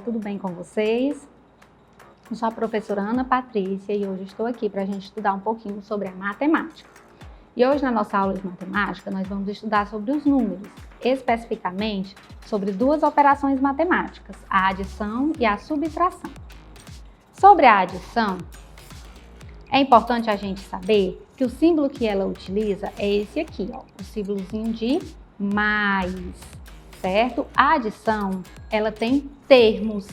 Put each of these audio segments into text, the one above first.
tudo bem com vocês? Eu sou a professora Ana Patrícia e hoje estou aqui para a gente estudar um pouquinho sobre a matemática. E hoje na nossa aula de matemática nós vamos estudar sobre os números, especificamente sobre duas operações matemáticas, a adição e a subtração. Sobre a adição, é importante a gente saber que o símbolo que ela utiliza é esse aqui, ó, o símbolozinho de mais, certo? A adição, ela tem termos,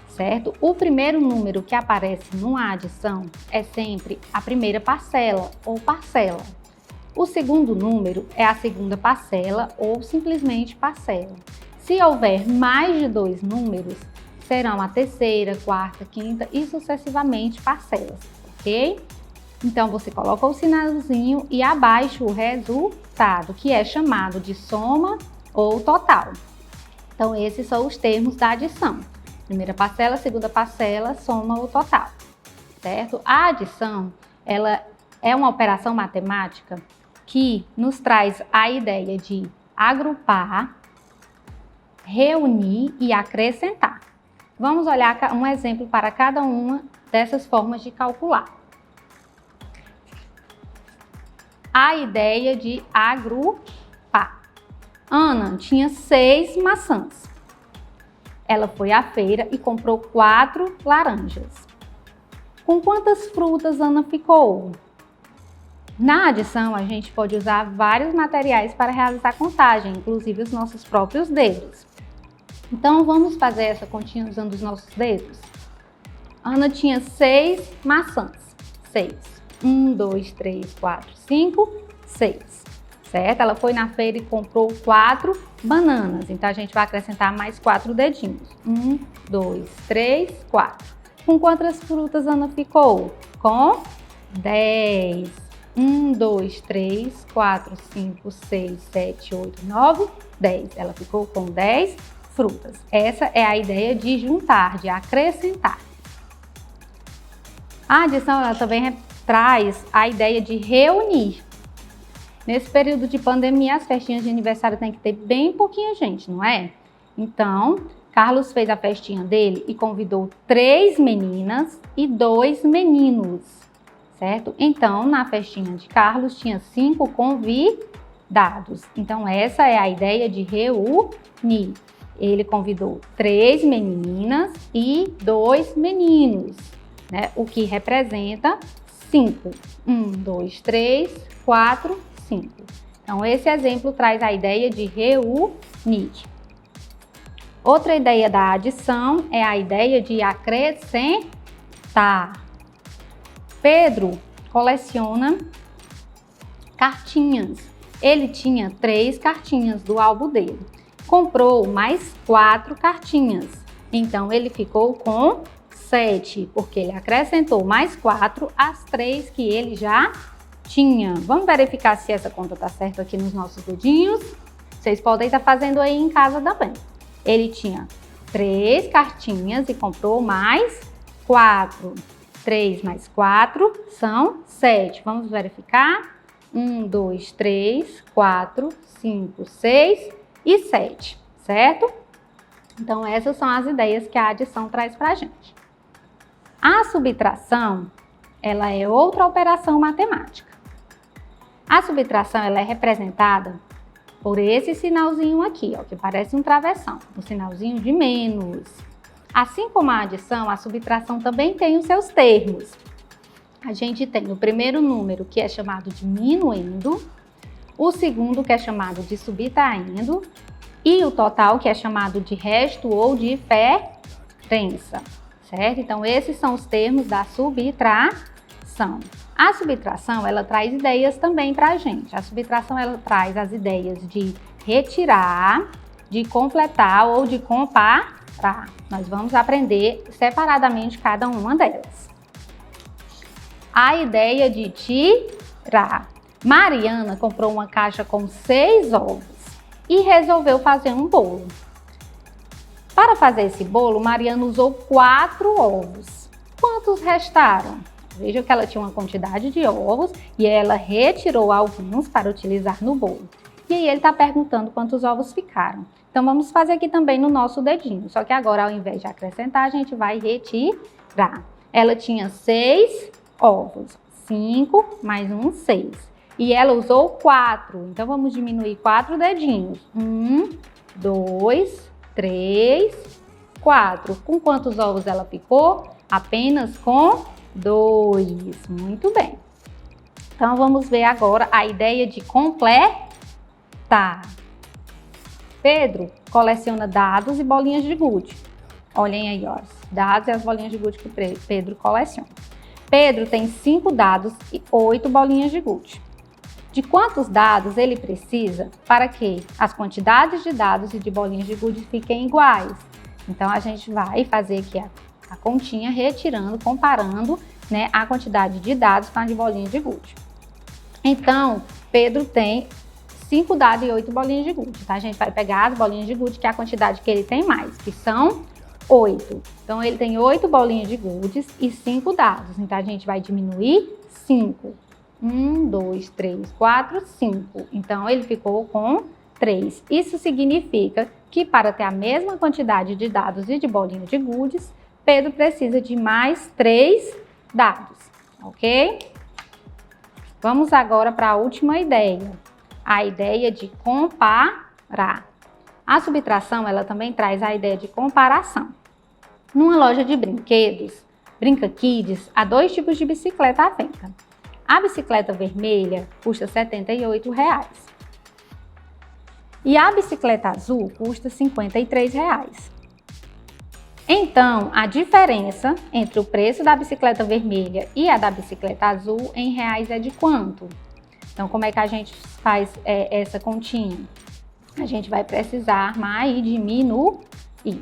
certo? O primeiro número que aparece numa adição é sempre a primeira parcela ou parcela. O segundo número é a segunda parcela ou simplesmente parcela. Se houver mais de dois números, serão a terceira, quarta, quinta e sucessivamente parcelas, ok? Então, você coloca o sinalzinho e abaixo o resultado, que é chamado de soma ou total. Então, esses são os termos da adição. Primeira parcela, segunda parcela, soma ou total, certo? A adição, ela é uma operação matemática que nos traz a ideia de agrupar, reunir e acrescentar. Vamos olhar um exemplo para cada uma dessas formas de calcular. A ideia de agrupar. Ana tinha 6 maçãs. Ela foi à feira e comprou 4 laranjas. Com quantas frutas Ana ficou? Na adição, a gente pode usar vários materiais para realizar a contagem, inclusive os nossos próprios dedos. Então, vamos fazer essa continha usando os nossos dedos? Ana tinha 6 maçãs. 6. 1, 2, 3, 4, 5, 6. Certo? Ela foi na feira e comprou 4 bananas. Então, a gente vai acrescentar mais 4 dedinhos. 1, 2, 3, 4. Com quantas frutas Ana ficou? Com 10. 1, 2, 3, 4, 5, 6, 7, 8, 9, 10. Ela ficou com 10 frutas. Essa é a ideia de juntar, de acrescentar. A adição, ela também traz a ideia de reunir. Nesse período de pandemia, as festinhas de aniversário tem que ter bem pouquinha gente, não é? Então, Carlos fez a festinha dele e convidou 3 meninas e 2 meninos, certo? Então, na festinha de Carlos tinha 5 convidados. Então, essa é a ideia de reunir. Ele convidou 3 meninas e 2 meninos, né? O que representa 5. 1, 2, 3, 4, 5. Então, esse exemplo traz a ideia de reunir. Outra ideia da adição é a ideia de acrescentar. Pedro coleciona cartinhas. Ele tinha 3 cartinhas do álbum dele. Comprou mais 4 cartinhas. Então, ele ficou com 7, porque ele acrescentou mais 4 às 3 que ele já tinha. Vamos verificar se essa conta está certa aqui nos nossos dedinhos. Vocês podem estar fazendo aí em casa também. Ele tinha 3 cartinhas e comprou mais 4. 3 mais 4 são 7. Vamos verificar. 1, 2, 3, 4, 5, 6 e 7, certo? Então, essas são as ideias que a adição traz para a gente. A subtração, ela é outra operação matemática. A subtração, ela é representada por esse sinalzinho aqui, ó, que parece um travessão, um sinalzinho de menos. Assim como a adição, a subtração também tem os seus termos. A gente tem o primeiro número, que é chamado de diminuindo, o segundo, que é chamado de subtraindo, e o total, que é chamado de resto ou diferença, certo? Então, esses são os termos da subtração. A subtração, ela traz ideias também para a gente. A subtração, ela traz as ideias de retirar, de completar ou de comparar. Nós vamos aprender separadamente cada uma delas. A ideia de tirar. Mariana comprou uma caixa com 6 ovos e resolveu fazer um bolo. Para fazer esse bolo, Mariana usou 4 ovos. Quantos restaram? Veja que ela tinha uma quantidade de ovos e ela retirou alguns para utilizar no bolo. E aí ele está perguntando quantos ovos ficaram. Então vamos fazer aqui também no nosso dedinho, só que agora ao invés de acrescentar, a gente vai retirar. Ela tinha 6 ovos, 5 mais 1, 6. E ela usou 4, então vamos diminuir 4 dedinhos. 1, 2, 3, 4. Com quantos ovos ela ficou? Apenas com 2. Muito bem. Então vamos ver agora a ideia de completar. Pedro coleciona dados e bolinhas de gude. Olhem aí, ó, os dados e as bolinhas de gude que Pedro coleciona. Pedro tem 5 dados e 8 bolinhas de gude. De quantos dados ele precisa para que as quantidades de dados e de bolinhas de gude fiquem iguais? Então, a gente vai fazer aqui a continha, retirando, comparando, né, a quantidade de dados com a de bolinhas de gude. Então, Pedro tem 5 dados e 8 bolinhas de gude, tá? A gente vai pegar as bolinhas de gude, que é a quantidade que ele tem mais, que são 8. Então, ele tem 8 bolinhas de gudes e 5 dados. Então, a gente vai diminuir 5. 1, 2, 3, 4, 5. Então, ele ficou com 3. Isso significa que para ter a mesma quantidade de dados e de bolinha de gudes, Pedro precisa de mais 3 dados, ok? Vamos agora para a última ideia, a ideia de comparar. A subtração, ela também traz a ideia de comparação. Numa loja de brinquedos, Brinca Kids, há 2 tipos de bicicleta à venda. A bicicleta vermelha custa R$ 78 e a bicicleta azul custa R$ 53. Então, a diferença entre o preço da bicicleta vermelha e a da bicicleta azul em reais é de quanto? Então, como é que a gente faz essa continha? A gente vai precisar armar e diminuir.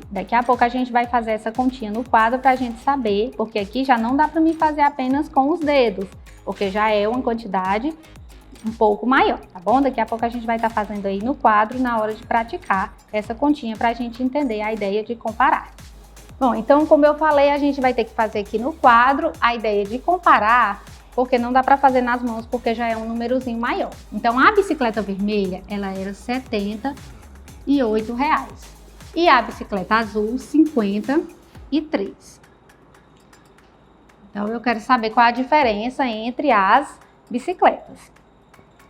Daqui a pouco a gente vai fazer essa continha no quadro para a gente saber, porque aqui já não dá para mim fazer apenas com os dedos, porque já é uma quantidade um pouco maior, tá bom? Daqui a pouco a gente vai estar fazendo aí no quadro na hora de praticar essa continha para a gente entender a ideia de comparar. Bom, então como eu falei, a gente vai ter que fazer aqui no quadro a ideia de comparar, porque não dá para fazer nas mãos, porque já é um númerozinho maior. Então a bicicleta vermelha, ela era R$ 78 e a bicicleta azul, R$ 53. Então, eu quero saber qual a diferença entre as bicicletas.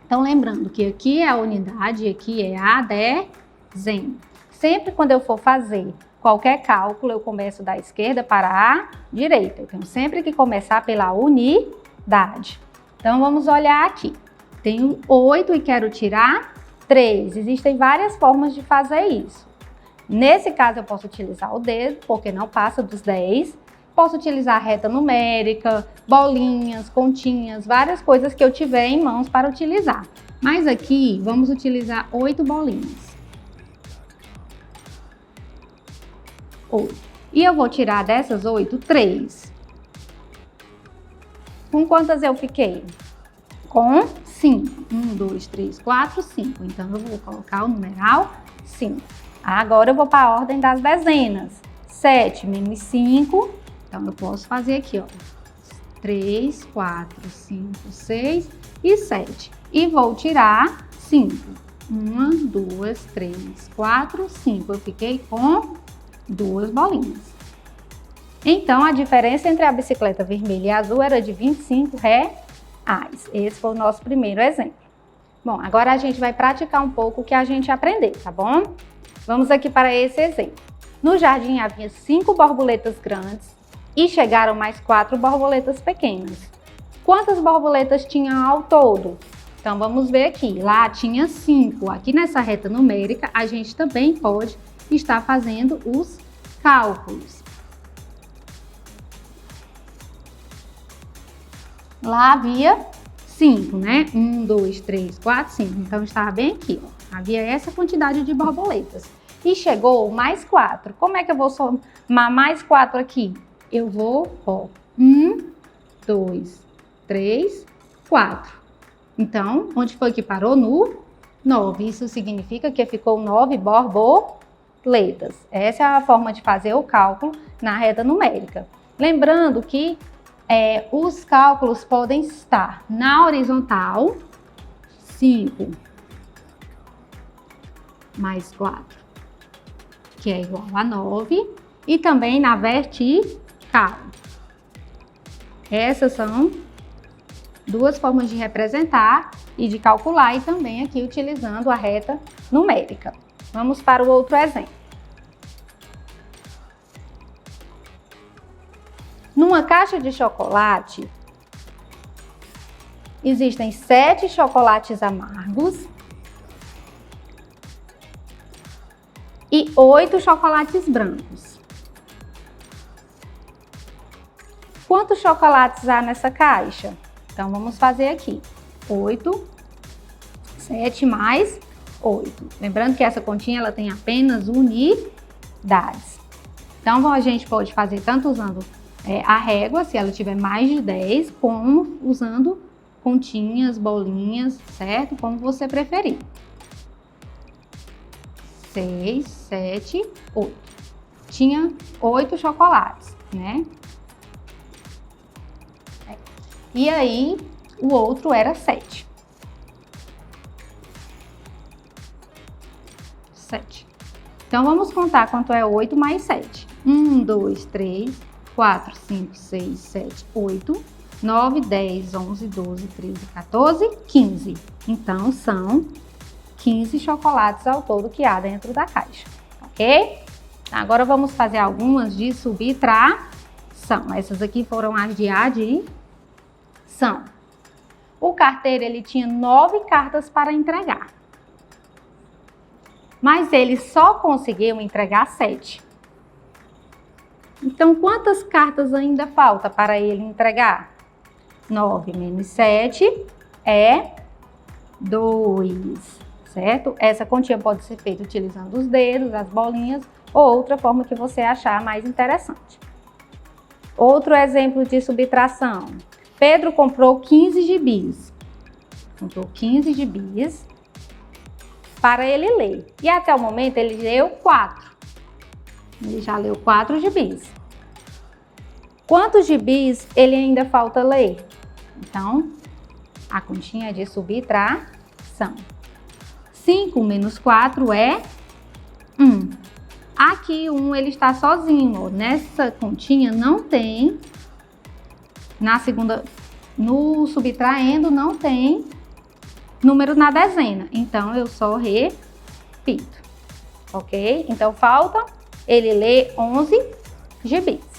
Então, lembrando que aqui é a unidade e aqui é a dezena. Sempre quando eu for fazer qualquer cálculo, eu começo da esquerda para a direita. Eu tenho sempre que começar pela unidade. Então, vamos olhar aqui. Tenho 8 e quero tirar 3. Existem várias formas de fazer isso. Nesse caso, eu posso utilizar o dedo, porque não passa dos 10. Posso utilizar a reta numérica, bolinhas, continhas, várias coisas que eu tiver em mãos para utilizar. Mas aqui, vamos utilizar 8 bolinhas. 8. E eu vou tirar dessas 8, 3. Com quantas eu fiquei? Com 5. 1, 2, 3, 4, 5. Então, eu vou colocar o numeral 5. Agora eu vou para a ordem das dezenas. 7 menos 5. Então, eu posso fazer aqui, ó. 3, 4, 5, 6 e 7. E vou tirar 5. 1, 2, 3, 4, 5. Eu fiquei com 2 bolinhas. Então, a diferença entre a bicicleta vermelha e azul era de R$ 25. Esse foi o nosso primeiro exemplo. Bom, agora a gente vai praticar um pouco o que a gente aprendeu, tá bom? Vamos aqui para esse exemplo. No jardim havia 5 borboletas grandes e chegaram mais 4 borboletas pequenas. Quantas borboletas tinham ao todo? Então, vamos ver aqui. Lá tinha 5. Aqui nessa reta numérica, a gente também pode estar fazendo os cálculos. Lá havia 5, né? 1, 2, 3, 4, 5. Então, estava bem aqui, ó. Havia essa quantidade de borboletas. E chegou mais 4. Como é que eu vou somar mais 4 aqui? Eu vou, ó, 1, 2, 3, 4. Então, onde foi que parou? No 9. Isso significa que ficou 9 borboletas. Essa é a forma de fazer o cálculo na reta numérica. Lembrando que os cálculos podem estar na horizontal, 5, mais 4, que é igual a 9. E também na vertical. Essas são duas formas de representar e de calcular, e também aqui utilizando a reta numérica. Vamos para o outro exemplo. Numa caixa de chocolate, existem 7 chocolates amargos e 8 chocolates brancos. Quantos chocolates há nessa caixa? Então, vamos fazer aqui. 8, 7 mais 8. Lembrando que essa continha ela tem apenas unidades. Então, a gente pode fazer tanto usando a régua, se ela tiver mais de 10, como usando continhas, bolinhas, certo? Como você preferir. 6, 7, 8. Tinha 8 chocolates, né? E aí, o outro era 7. 7. Então, vamos contar quanto é 8 mais 7. 1, 2, 3, 4, 5, 6, 7, 8, 9, 10, 11, 12, 13, 14, 15. Então, são 15 chocolates ao todo que há dentro da caixa, ok? Agora, vamos fazer algumas de subtração. Essas aqui foram as de adição. O carteiro, ele tinha 9 cartas para entregar. Mas ele só conseguiu entregar 7. Então, quantas cartas ainda falta para ele entregar? 9 menos 7 é 2, certo? Essa continha pode ser feita utilizando os dedos, as bolinhas ou outra forma que você achar mais interessante. Outro exemplo de subtração. Pedro comprou 15 gibis. Comprou 15 gibis para ele ler. E até o momento ele leu 4. Ele já leu 4 gibis. Quantos gibis ele ainda falta ler? Então, a continha é de subtração. 5 menos 4 é 1. Aqui 1 ele está sozinho. Ó. Nessa continha não tem, no subtraindo não tem número na dezena. Então, eu só repito. Ok? Então, falta ele ler 11 gibis.